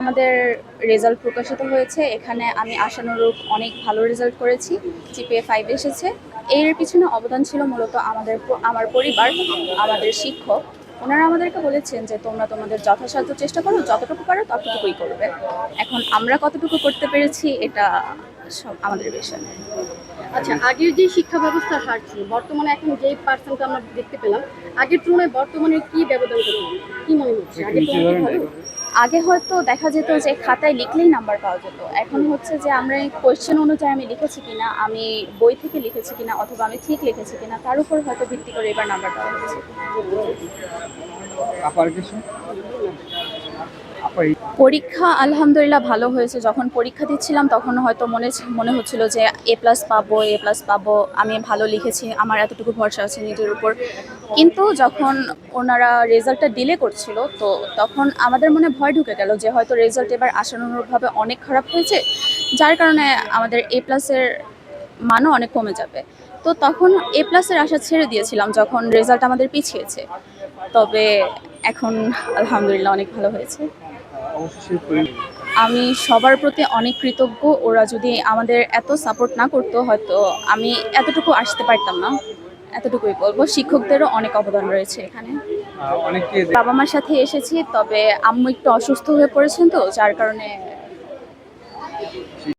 আমাদের রেজাল্ট প্রকাশিত হয়েছে। এখানে আমি আশানুরূপ অনেক ভালো রেজাল্ট করেছি। জিপিএ 5 এসেছে। এর পিছনে অবদান ছিল মূলত আমার পরিবার, আমাদের শিক্ষক। ওনারা আমাদেরকে বলেছেন যে তোমরা তোমাদের যথাসাধ্য চেষ্টা করো, যতটুকু পারো ততটুকুই করবে। এখন আমরা কতটুকু করতে পেরেছি এটা সব আমাদের বিষয়। আচ্ছা, আগের যে শিক্ষা ব্যবস্থার হার ছিল বর্তমানে এখন যেই পার্সেন্টটা আমরা দেখতে পেলাম, আগের তুলনায় বর্তমানে কি ব্যবধান কি মনে হচ্ছে? আগের তুলনায় কি ভালো? আগে হয়তো দেখা যেত যে খাতায় লিখলেই নাম্বার পাওয়া যেত। এখন হচ্ছে যে আমরা কোয়েশ্চেন অনুযায়ী আমি লিখেছি কিনা, আমি বই থেকে লিখেছি কিনা, অথবা আমি ঠিক লিখেছি কিনা, তার উপর হয়তো ভিত্তি করে এবার নাম্বার দেওয়া হচ্ছে। পরীক্ষা আলহামদুলিল্লাহ ভালো হয়েছে। যখন পরীক্ষা দিচ্ছিলাম তখন হয়তো মনে হচ্ছিল যে A+ পাবো, A+ পাবো, আমি ভালো লিখেছি, আমার এতটুকু ভরসা আছে নিজের উপর। কিন্তু যখন ওনারা রেজাল্টটা ডিলে করছিল, তো তখন আমাদের মনে ভয় ঢুকে গেল যে হয়তো রেজাল্ট এবার আশানুরূপভাবে অনেক খারাপ হয়েছে, যার কারণে আমাদের A+-এর মানও অনেক কমে যাবে। তো তখন A+-এর আশা ছেড়ে দিয়েছিলাম যখন রেজাল্ট আমাদের পিছিয়েছে। তবে এখন আলহামদুলিল্লাহ অনেক ভালো হয়েছে। আমি সবার প্রতি অনেক কৃতজ্ঞ। ওরা যদি আমাদের এত সাপোর্ট না করতো হয়তো আমি এতটুকু আসতে পারতাম না। এতটুকুই বলবো। শিক্ষকদেরও অনেক অবদান রয়েছে এখানে। বাবা মার সাথে এসেছি, তবে আম্মু একটু অসুস্থ হয়ে পড়েছেন, তো যার কারণে